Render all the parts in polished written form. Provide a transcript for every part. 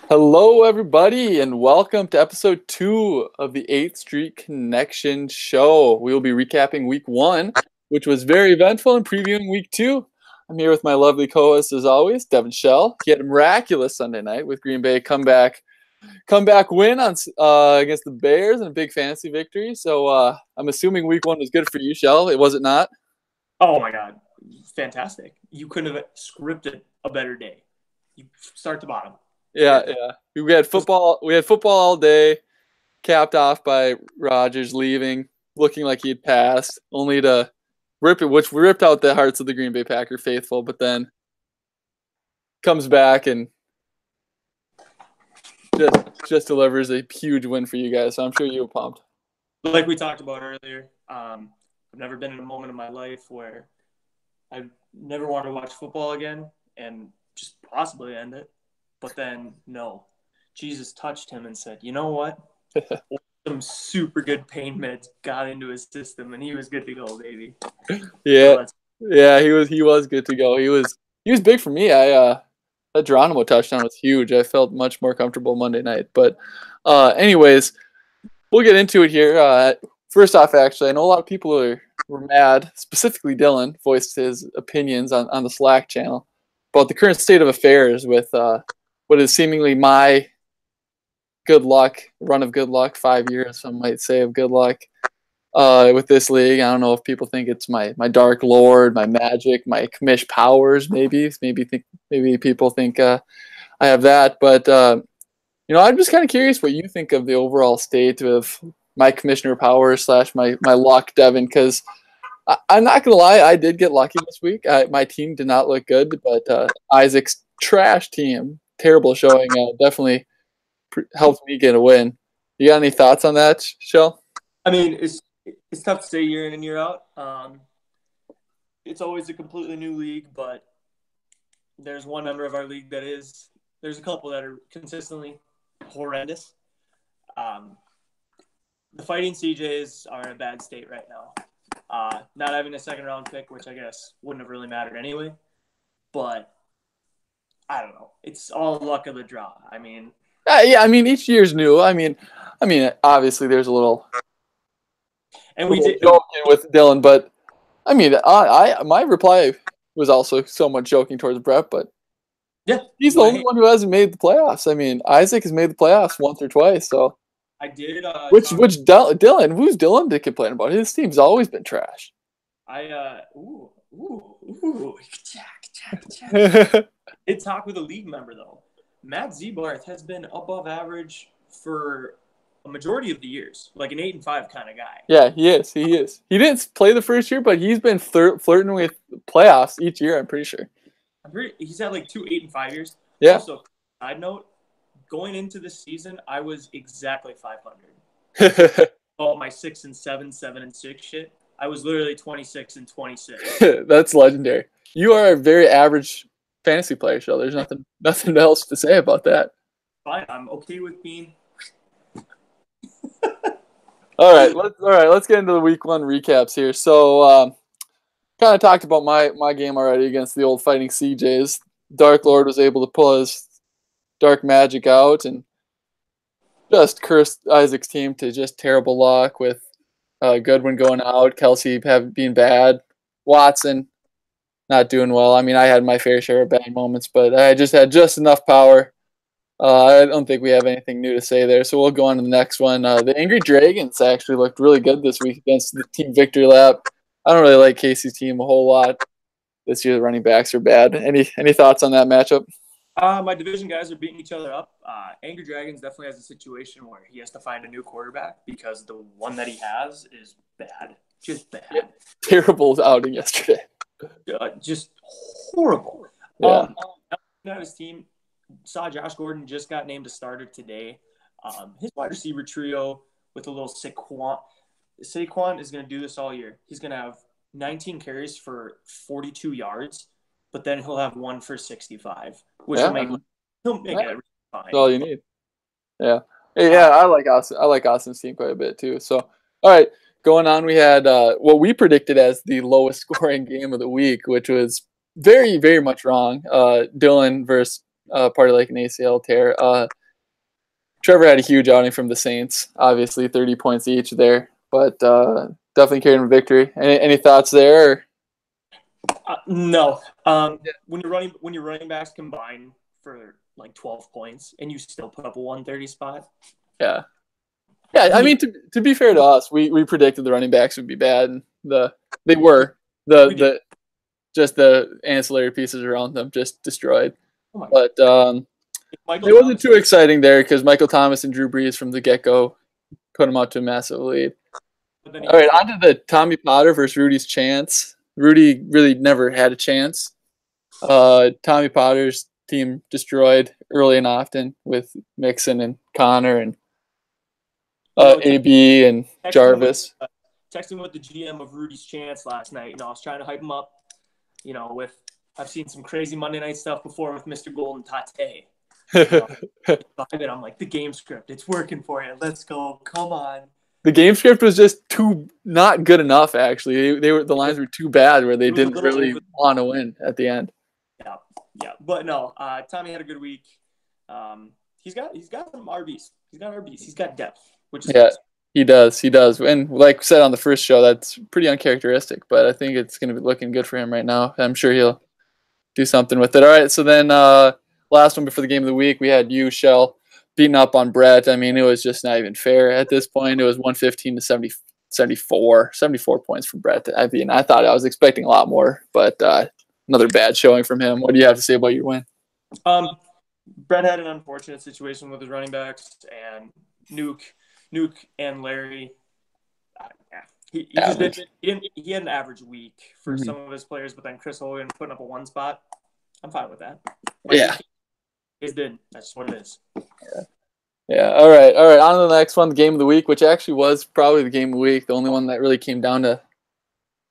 Hello, everybody, and welcome to episode 2 of the 8th Street Connection Show. We will be recapping week 1, which was very eventful, and previewing week 2. I'm here with my lovely co-host, as always, Devin Shell. He had a miraculous Sunday night with Green Bay comeback win on against the Bears and a big fantasy victory. So I'm assuming week 1 was good for you, Shell. Was it not? Oh my God, fantastic! You couldn't have scripted a better day. You start to bottom. Yeah. We had football. We had football all day, capped off by Rodgers leaving, looking like he'd passed, only to rip it, which ripped out the hearts of the Green Bay Packer faithful. But then comes back and just delivers a huge win for you guys. So I'm sure you were pumped. Like we talked about earlier, I've never been in a moment in my life where I never want to watch football again and just possibly end it. But then, no, Jesus touched him and said, "You know what? Some super good pain meds got into his system, and he was good to go, baby." Yeah, he was good to go. He was big for me. That Geronimo touchdown was huge. I felt much more comfortable Monday night. But anyways, we'll get into it here. First off, actually, I know a lot of people were mad. Specifically, Dylan voiced his opinions on the Slack channel about the current state of affairs with what is seemingly my run of good luck, 5 years, some might say, of good luck with this league. I don't know if people think it's my Dark Lord, my magic, my commish powers. Maybe people think I have that, but I'm just kind of curious what you think of the overall state of my commissioner powers / my luck, Devin, because I'm not gonna lie, I did get lucky this week. My team did not look good, but Isaac's trash team, terrible showing, definitely helped me get a win. You got any thoughts on that, Shell? I mean, it's tough to say year in and year out. It's always a completely new league, but there's one member of our league there's a couple that are consistently horrendous. The Fighting CJs are in a bad state right now. Not having a second round pick, which I guess wouldn't have really mattered anyway, but I don't know. It's all luck of the draw. I mean, yeah. I mean, each year's new. I mean, obviously there's a little. And we did joking with Dylan, but I mean, my reply was also somewhat joking towards Brett, but yeah, he's the only one who hasn't made the playoffs. I mean, Isaac has made the playoffs once or twice, so. I did. Which Dylan? Who's Dylan to complain about? His team's always been trash. Did talk with a league member though. Matt Zebarth has been above average for a majority of the years, like an 8-5 kind of guy. Yeah, he is. He didn't play the first year, but he's been flirting with playoffs each year. I'm pretty sure. He's had like 2 8-5 years. Yeah. Also, side note, going into this season, I was exactly 500. Oh, my 6-7, 7-6 shit. I was literally 26-26. That's legendary. You are a very average fantasy player, so there's nothing else to say about that. Fine, I'm okay with being. All right, let's get into the week 1 recaps here. So, kind of talked about my game already against the old Fighting CJs. Dark Lord was able to pull his dark magic out and just cursed Isaac's team to just terrible luck with Goodwin going out, Kelsey being bad, Watson not doing well. I mean, I had my fair share of bad moments, but I just had just enough power. I don't think we have anything new to say there, so we'll go on to the next one. The Angry Dragons actually looked really good this week against the Team Victory Lap. I don't really like Casey's team a whole lot this year. The running backs are bad. Any thoughts on that matchup? My division guys are beating each other up. Angry Dragons definitely has a situation where he has to find a new quarterback because the one that he has is bad. Just bad. Yeah. Terrible outing yesterday. Just horrible. Yeah. His team saw Josh Gordon just got named a starter today. His wide receiver trio with a little Saquon. Saquon is going to do this all year. He's going to have 19 carries for 42 yards, but then he'll have 1 for 65, which will make it fine. That's all you need. Yeah. Yeah, I like Austin. I like Austin's team quite a bit too. So, all right, going on, we had what we predicted as the lowest scoring game of the week, which was very, very much wrong. Dylan versus part of like an ACL tear. Trevor had a huge outing from the Saints, obviously 30 points each there, but definitely carried him a victory. Any thoughts there? No. When your running backs combine for like 12 points and you still put up a 130 spot. Yeah. Yeah, I mean, to be fair to us, we predicted the running backs would be bad, and they were. The just the ancillary pieces around them just destroyed. Oh but it wasn't too exciting there because Michael Thomas and Drew Brees from the get-go put them out to a massive lead. All right, on to the Tommy Potter versus Rudy's chance. Rudy really never had a chance. Tommy Potter's team destroyed early and often with Mixon and Connor and AB and Jarvis. Texting with the GM of Rudy's chance last night. I was trying to hype him up. I've seen some crazy Monday night stuff before with Mr. Golden Tate. I'm like, the game script, it's working for you. Let's go. Come on. The game script was just not good enough. Actually, the lines were too bad where they didn't really want to win at the end. Yeah. But no, Tommy had a good week. He's got some RBs. He's got RBs. He's got depth, which is nice. He does. And like we said on the first show, that's pretty uncharacteristic. But I think it's going to be looking good for him right now. I'm sure he'll do something with it. All right. So then, last one before the game of the week, we had you, Shell, beating up on Brett. I mean, it was just not even fair at this point. It was 115 to 74 points from Brett. I mean, I thought I was expecting a lot more, but another bad showing from him. What do you have to say about your win? Brett had an unfortunate situation with his running backs, and Nuke and Larry. He had an average week for some of his players, but then Chris Hogan putting up a one spot. I'm fine with that. It's good. That's what it is. Yeah. All right. On to the next one, the game of the week, which actually was probably the game of the week, the only one that really came down to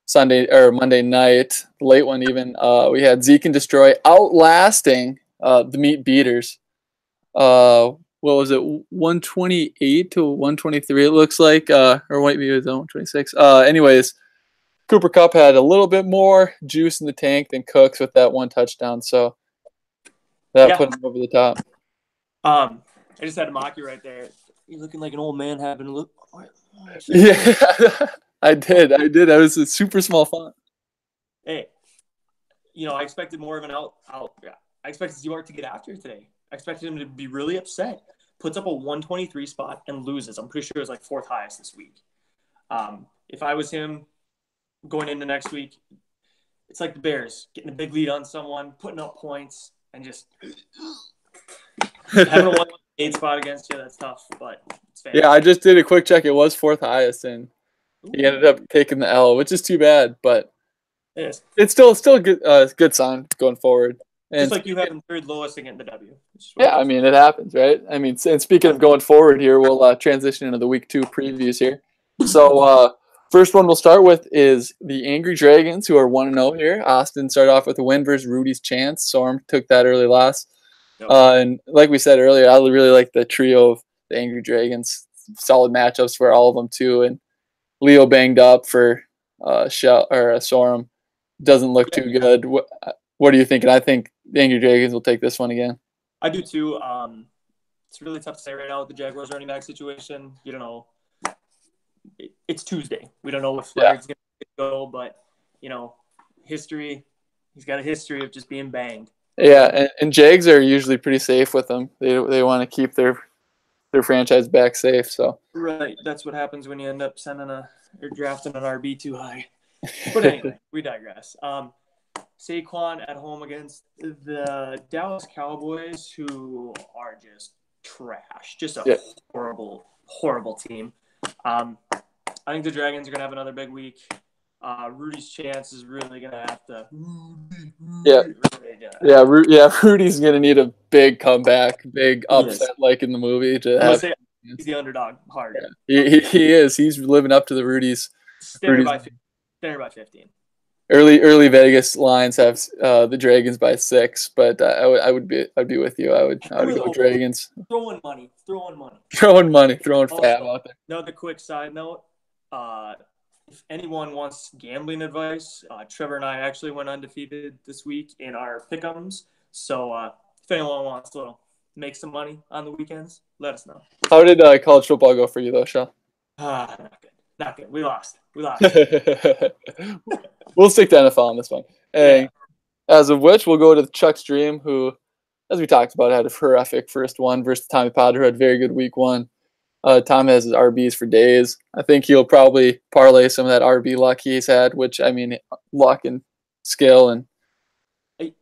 Sunday or Monday night, the late one even. We had Zeke and Destroy outlasting the Meat Beaters. What was it? 128 to 123. It looks like, or maybe it was 126. Anyways, Cooper Kupp had a little bit more juice in the tank than Cooks with that one touchdown, so that put him over the top. I just had to mock you right there. You're looking like an old man having a look. Yeah, I did. That was a super small font. Hey, I expected more of an out. Yeah. I expected Stewart to get after it today. I expected him to be really upset. Puts up a 123 spot and loses. I'm pretty sure it was like fourth highest this week. If I was him going into next week, it's like the Bears getting a big lead on someone, putting up points, and just having a 1-8 spot against you. That's tough, but it's fair. Yeah, I just did a quick check. It was fourth highest, and he ended up taking the L, which is too bad, but it's still a good sign going forward. And just like you having third lowest and getting the W. Yeah, I mean, it happens, right? I mean, and speaking of going forward here, we'll transition into the week 2 previews here. So first one we'll start with is the Angry Dragons, who are 1-0 here. Austin started off with a win versus Rudy's chance. Storm took that early loss. Yep. And like we said earlier, I really like the trio of the Angry Dragons. Solid matchups for all of them, too. And Leo banged up for Sorum. Doesn't look too good. What are you thinking? I think the Angry Dragons will take this one again. I do too. It's really tough to say right now with the Jaguars running back situation. You don't know. It's Tuesday. We don't know if Larry's going to go, but history. He's got a history of just being banged. Yeah, and Jags are usually pretty safe with them. They want to keep their franchise back safe. So right, that's what happens when you end up drafting an RB too high. But anyway, we digress. Saquon at home against the Dallas Cowboys, who are just trash. Just a horrible, horrible team. I think the Dragons are going to have another big week. Rudy's chance is really going to have to. Rudy's going to need a big comeback, big upset like in the movie. He's the underdog hard. Yeah. He is. He's living up to the Rudy's. Standard by 15. Early Vegas lines have the Dragons by 6, but I'd be with you. I would go Dragons. Throwing money. Throwing fab out there. Another quick side note: if anyone wants gambling advice, Trevor and I actually went undefeated this week in our pick'ems. So if if anyone wants to make some money on the weekends, let us know. How did college football go for you, though, Sean? Not good. Not good. We lost. We'll stick to NFL on this one. And Yeah. as of which, we'll go to Chuck Stream, who, as we talked about, had a horrific first one versus Tommy Potter, who had very good week one. Tom has his RBs for days. I think he'll probably parlay some of that RB luck he's had, which, I mean, luck and skill and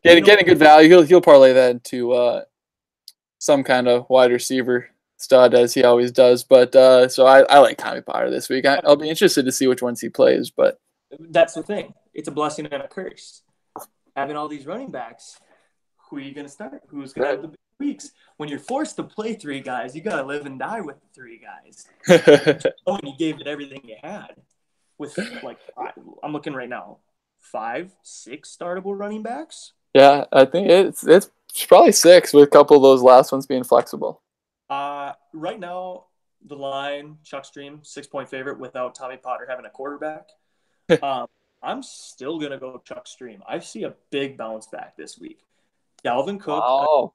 getting good value. He'll parlay that into some kind of wide receiver stud, as he always does. But so I like Tommy Potter this week. I'll be interested to see which ones he plays. But that's the thing. It's a blessing and a curse. Having all these running backs, who are you going to start? Who's going to have the big weeks? When you're forced to play three guys, you got to live and die with the three guys. And you gave it everything you had. With, like, I'm looking right now, 5, 6 startable running backs. Yeah, I think it's probably 6, with a couple of those last ones being flexible. Right now, the line, Chuck Stream, 6-point favorite without Tommy Potter having a quarterback. I'm still going to go Chuck Stream. I see a big bounce back this week. Dalvin Cook,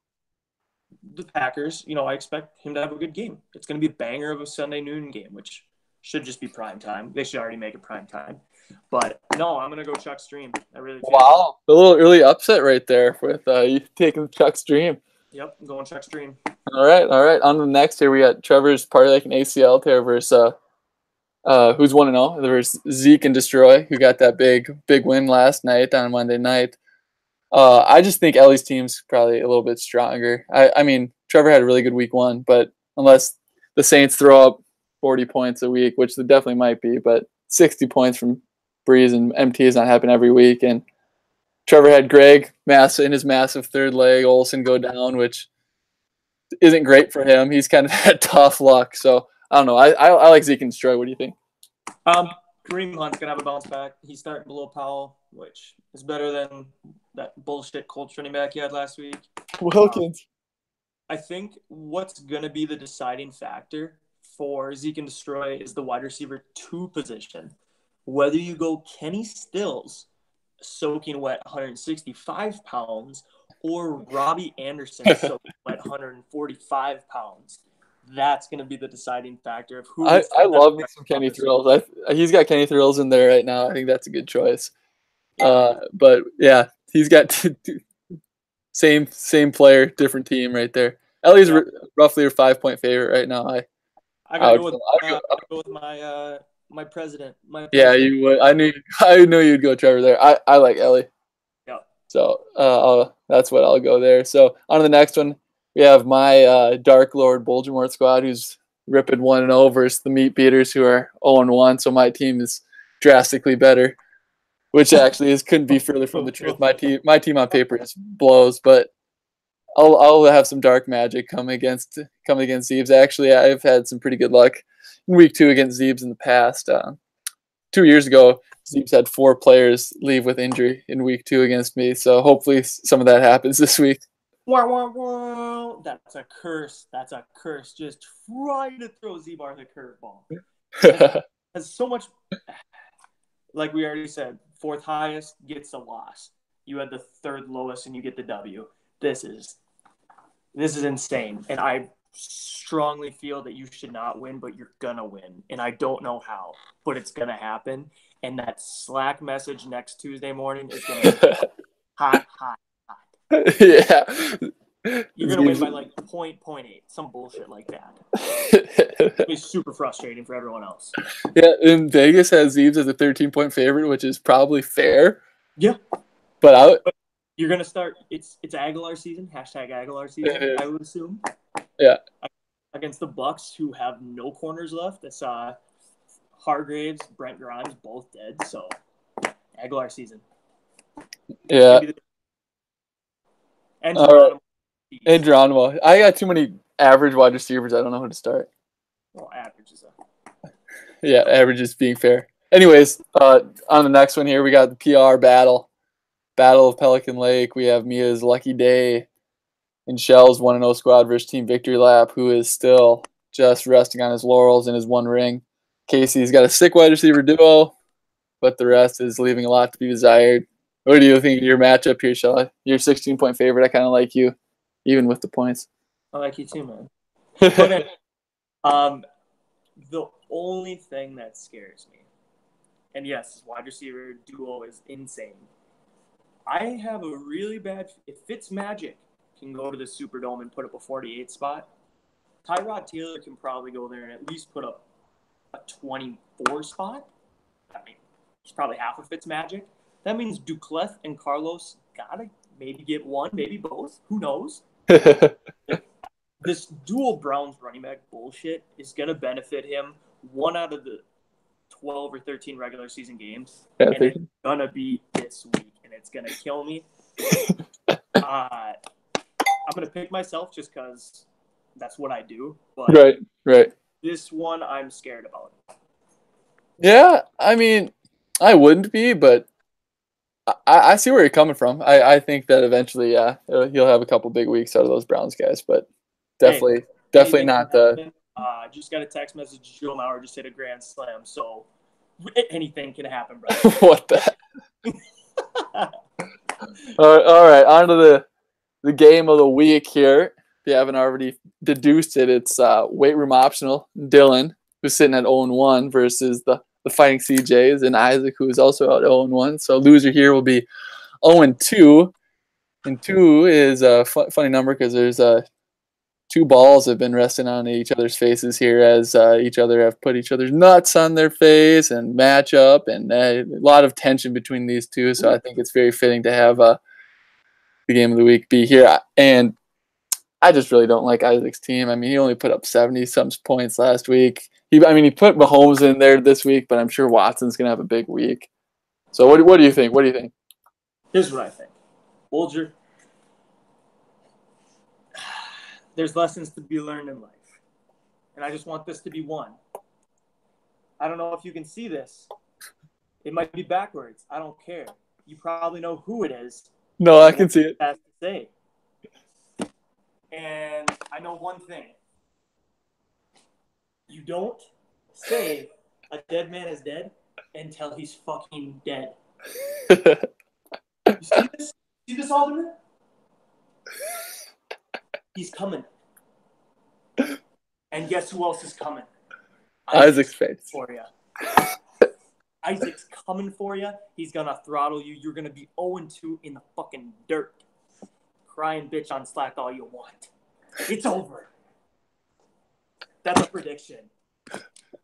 the Packers, I expect him to have a good game. It's going to be a banger of a Sunday noon game, which should just be prime time. They should already make it prime time. But, no, I'm going to go Chuck Stream. I really do. Wow. A little early upset right there with you taking Chuck Stream. Yep, I'm going Chuck Stream. All right. On to the next here, we got Trevor's party like an ACL tear versus who's 1-0. There's Zeke and Destroy, who got that big win last night on Monday night. I just think Ellie's team's probably a little bit stronger. I mean, Trevor had a really good week one, but unless the Saints throw up 40 points a week, which they definitely might be, but 60 points from Breeze and MT is not happening every week. And Trevor had Greg in his massive third leg, Olsen go down, which isn't great for him. He's kind of had tough luck. So I don't know. I like Zeke and Destroy. What do you think? Kareem Hunt's going to have a bounce back. He's starting below Powell, which is better than that bullshit Colts running back he had last week. Wilkins. I think what's going to be the deciding factor for Zeke and Destroy is the wide receiver 2 position. Whether you go Kenny Stills, soaking wet 165 pounds, or Robbie Anderson, soaking wet 145 pounds. That's going to be the deciding factor of who. I love me some Kenny Thrills. He's got Kenny Thrills in there right now. I think that's a good choice. But yeah, he's got same player, different team right there. Ellie's roughly a 5-point favorite right now. I gotta go with my president. Yeah, you would. I knew you'd go Trevor there. I like Ellie. Yeah. So that's what I'll go there. So on to the next one. We have my Dark Lord Bulgemort squad, who's ripping 1-0 versus the Meat Beaters, who are 0-1. So my team is drastically better, which actually couldn't be further from the truth. My team on paper just blows, but I'll have some dark magic come against Zeebs. Actually, I've had some pretty good luck in week 2 against Zeebs in the past. 2 years ago, Zeebs had 4 players leave with injury in week 2 against me. So hopefully some of that happens this week. That's a curse. Just trying to throw Zebar the curveball. Has so much, like we already said, 4th highest gets a loss. You had the 3rd lowest and you get the W. This is insane. And I strongly feel that you should not win, but you're gonna win. And I don't know how, but it's gonna happen. And that Slack message next Tuesday morning is gonna be hot. Yeah. You're going to win by like 0.8, some bullshit like that. It's super frustrating for everyone else. Yeah, and Vegas has Zeebs as a 13-point favorite, which is probably fair. Yeah. But you're going to start – it's Aguilar season, #Aguilar season, I would assume. Yeah. Against the Bucks, who have no corners left. That's Hargraves, Brent Grimes, both dead. So, Aguilar season. Yeah. And Geronimo. I got too many average wide receivers. I don't know who to start. Well, average is Yeah, average is being fair. Anyways, on the next one here, we got the PR Battle of Pelican Lake. We have Mia's Lucky Day and Shell's 1-0 squad versus Team Victory Lap, who is still just resting on his laurels in his one ring. Casey's got a sick wide receiver duo, but the rest is leaving a lot to be desired. What do you think of your matchup here, Shelley? You're 16-point favorite. I kind of like you. even with the points. I like you too, man. But the only thing that scares me, and yes, wide receiver duo is insane. I have a really bad. If Fitzmagic can go to the Superdome and put up a 48 spot, Tyrod Taylor can probably go there and at least put up a 24 spot. I mean, he's probably half of Fitzmagic. That means Duclef and Carlos gotta maybe get one, maybe both. Who knows? This dual Browns running back bullshit is gonna benefit him one out of the 12 or 13 regular season games, and it's gonna be this week, and it's gonna kill me. I'm gonna pick myself just because that's what I do. But right. This one I'm scared about. Yeah, I mean, I wouldn't be, but I see where you're coming from. I think that eventually, yeah, he'll have a couple big weeks out of those Browns guys, but definitely not the. Just got a text message. Joe Mauer just hit a grand slam, so anything can happen, bro. What the? All right, on to the game of the week here. If you haven't already deduced it, it's weight room optional Dylan, who's sitting at 0-1 versus the Fighting CJs, and Isaac, who is also at 0-1. So loser here will be 0-2, and 2 is a funny number because there's two balls have been resting on each other's faces here as each other have put each other's nuts on their face and match up, and a lot of tension between these two. So I think it's very fitting to have the game of the week be here. And I just really don't like Isaac's team. I mean, he only put up 70-some points last week. He put Mahomes in there this week, but I'm sure Watson's going to have a big week. So what do you think? What do you think? Here's what I think. Bolger, there's lessons to be learned in life. And I just want this to be one. I don't know if you can see this. It might be backwards. I don't care. You probably know who it is. No, I can see it. Has to say. And I know one thing. You don't say a dead man is dead until he's fucking dead. You see this? See this, Alderman? He's coming. And guess who else is coming? Isaac's face. For you. Isaac's coming for you. He's going to throttle you. You're going to be 0-2 in the fucking dirt. Crying bitch on Slack all you want. It's over. That's a prediction.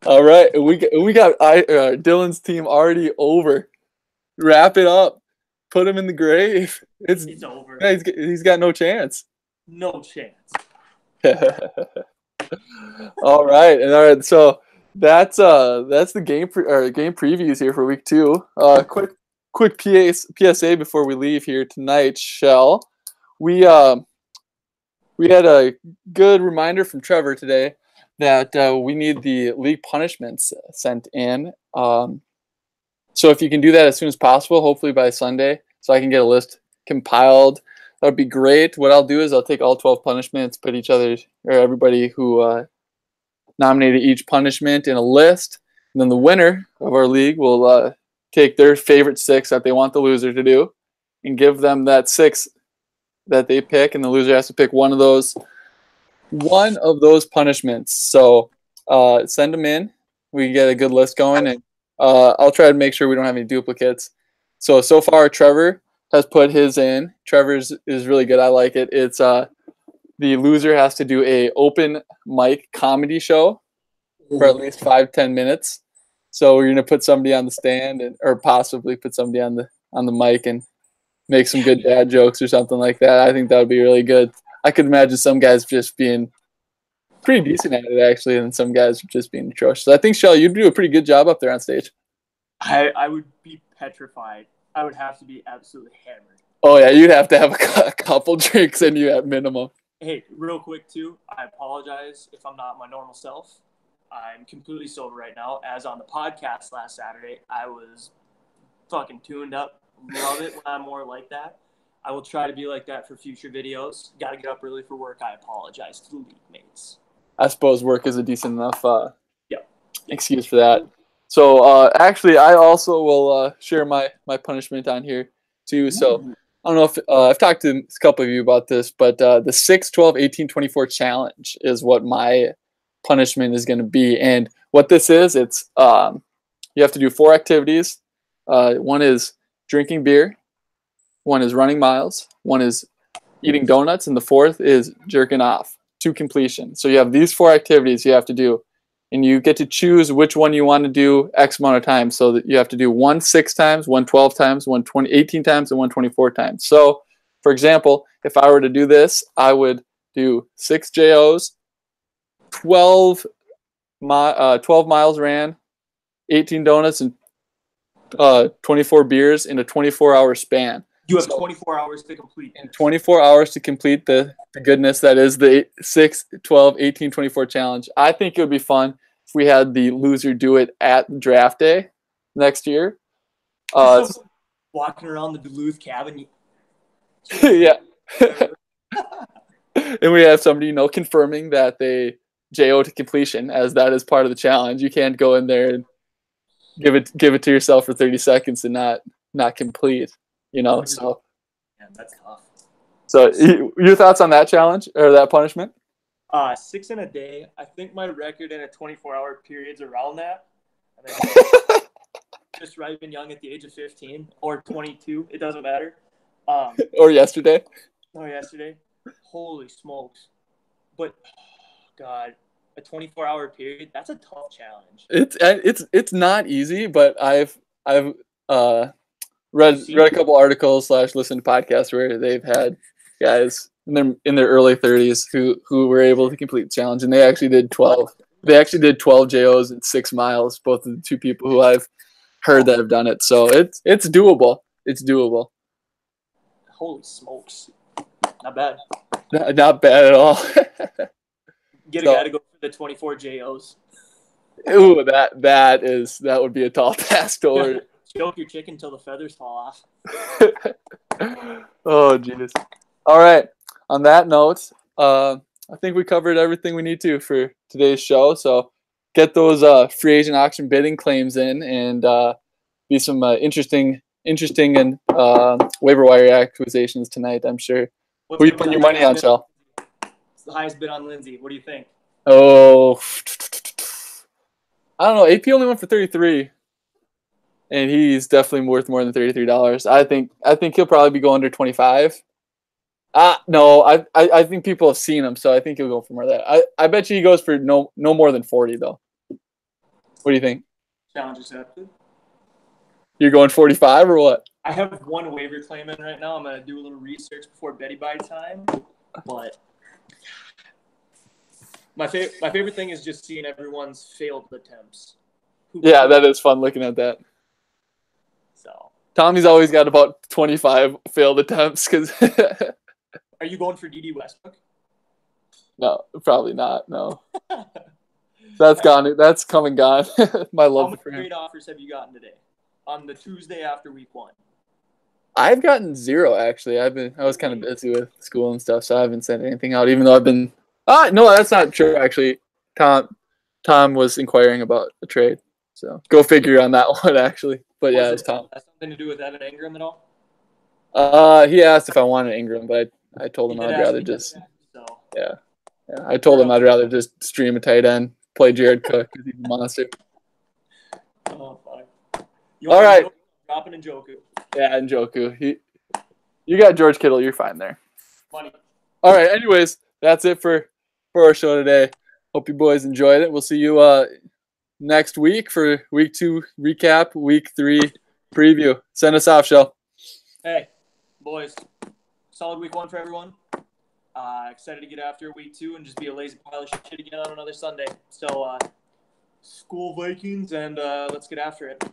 All right. We got Dylan's team already over. Wrap it up. Put him in the grave. It's over. Yeah, he's got no chance. No chance. All right. So that's the game previews here for week 2. Quick PSA before we leave here tonight, Shell. We had a good reminder from Trevor today that we need the league punishments sent in. So if you can do that as soon as possible, hopefully by Sunday, so I can get a list compiled, that would be great. What I'll do is I'll take all 12 punishments, put everybody who nominated each punishment in a list, and then the winner of our league will take their favorite 6 that they want the loser to do and give them that 6 that they pick, and the loser has to pick one of those punishments. So send them in. We can get a good list going, and I'll try to make sure we don't have any duplicates. So far, Trevor has put his in. Trevor's is really good. I like it. It's the loser has to do a open mic comedy show for at least 5-10 minutes. So we're gonna put somebody on the stand or possibly put somebody on the mic and make some good dad jokes or something like that. I think that would be really good. I could imagine some guys just being pretty decent at it, actually, and some guys just being atrocious. So I think, Shell, you'd do a pretty good job up there on stage. I would be petrified. I would have to be absolutely hammered. Oh, yeah, you'd have to have a couple drinks in you at minimum. Hey, real quick, too, I apologize if I'm not my normal self. I'm completely sober right now. As on the podcast last Saturday, I was fucking tuned up. Love it when I'm more like that. I will try to be like that for future videos. Got to get up early for work. I apologize to the league mates. I suppose work is a decent enough excuse for that. So actually, I also will share my punishment on here too. So I don't know if I've talked to a couple of you about this, but the 6, 12, 18, 24 challenge is what my punishment is going to be. And what this is, it's you have to do 4 activities. One is drinking beer, one is running miles, one is eating donuts, and the fourth is jerking off to completion. So you have these 4 activities you have to do, and you get to choose which one you want to do X amount of times. So that you have to do one 6 times, one 12 times, one 18 times, and one 24 times. So, for example, if I were to do this, I would do 6 JOs, 12 miles ran, 18 donuts, and 24 beers in a 24-hour span. You have 24 hours to complete. And 24 hours to complete the goodness that is the 6, 12, 18, 24 challenge. I think it would be fun if we had the loser do it at draft day next year. Walking around the Duluth cabin. Yeah. And we have somebody, confirming that they JO to completion, as that is part of the challenge. You can't go in there and give it to yourself for 30 seconds and not complete. So yeah, that's tough. So your thoughts on that challenge or that punishment? 6 in a day. I think my record in a 24-hour period's around that. Just right and young at the age of 15 or 22. It doesn't matter. Or yesterday. Holy smokes. But, God, a 24-hour period, that's a tough challenge. It's not easy, but I've read a couple articles / listened to podcasts where they've had guys in their early 30s who were able to complete the challenge, and they actually did 12. They actually did 12 JOs and 6 miles. Both of the 2 people who I've heard that have done it. So it's doable. It's doable. Holy smokes! Not bad. Not bad at all. Get a guy to go for the 24 JOs. Ooh, that would be a tall task to order. Choke your chicken till the feathers fall off. Oh, jeez. All right. On that note, I think we covered everything we need to for today's show. So get those free agent auction bidding claims in, and be some interesting and waiver wire acquisitions tonight, I'm sure. Who are you putting your money on, Shell? It's the highest bid on Lindsay. What do you think? Oh, I don't know. AP only went for 33. And he's definitely worth more than $33. I think he'll probably be going under 25. No, I think people have seen him, so I think he'll go for more of that. I bet you he goes for no more than 40 though. What do you think? Challenge accepted. You're going 45 or what? I have one waiver claim in right now. I'm gonna do a little research before Betty buy time, but my favorite thing is just seeing everyone's failed attempts. Yeah, that is fun looking at that. So Tommy's always got about 25 failed attempts. Are you going for D.D. Westbrook? No, probably not. No, that's gone. That's come and gone. My love. How many trade offers have you gotten today on the Tuesday after week 1? I've gotten 0 actually. I was kind of busy with school and stuff, so I haven't sent anything out. Even though I've been. No, that's not true actually. Tom was inquiring about a trade, so go figure on that one actually. But yeah, it's Tom. Has something to do with Evan Ingram at all? He asked if I wanted Ingram, but I told him I'd rather just. Yeah. I told him I'd rather just stream a tight end, play Jared Cook because he's a monster. Oh, fine. All right. Dropping Njoku. Yeah, Njoku. You got George Kittle. You're fine there. Funny. All right. Anyways, that's it for our show today. Hope you boys enjoyed it. We'll see you next week for week 2 recap, week 3 preview. Send us off, Shell. Hey, boys. Solid week 1 for everyone. Excited to get after week 2 and just be a lazy pile of shit again on another Sunday. So, school Vikings, and let's get after it.